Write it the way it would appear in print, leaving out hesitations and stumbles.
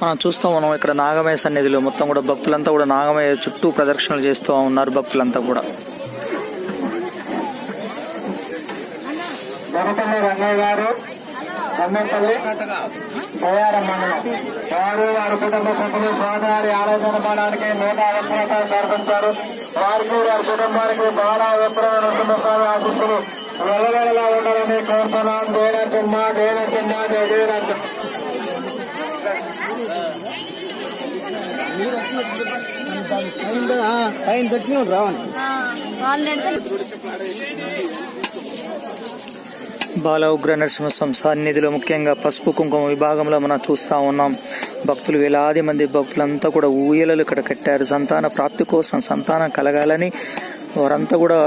మనం చూస్తాం. మనం ఇక్కడ నాగమయ్య సన్నిధిలో మొత్తం కూడా భక్తులంతా కూడా నాగమయ్య చుట్టూ ప్రదక్షిణలు చేస్తూ ఉన్నారు. భక్తులంతా కూడా రంగయ్య గారు రమ్మపల్లి పోయారం మండలం వారి కుటుంబ సభ్యులు స్వామివారి ఆరాధన బాలానికి 150 రూపాయలు సమర్పించారు. వారికి వారి కుటుంబానికి బాలా ఎప్పుడైనా నరసింహస్వామి ఆశిస్తులు వెలవెలలా ఉండాలని కోరుతున్నాం. దేనర్జన్మ జయరాజ్యం. బాల ఉగ్ర నరసింహస్వామి సన్నిధిలో ముఖ్యంగా పసుపు కుంకుమ విభాగంలో మనం చూస్తా ఉన్నాం. భక్తులు వేలాది మంది భక్తులంతా కూడా ఊయలలు ఇక్కడ కట్టారు. సంతాన ప్రాప్తి కోసం, సంతానం కలగాలని వారంతా కూడా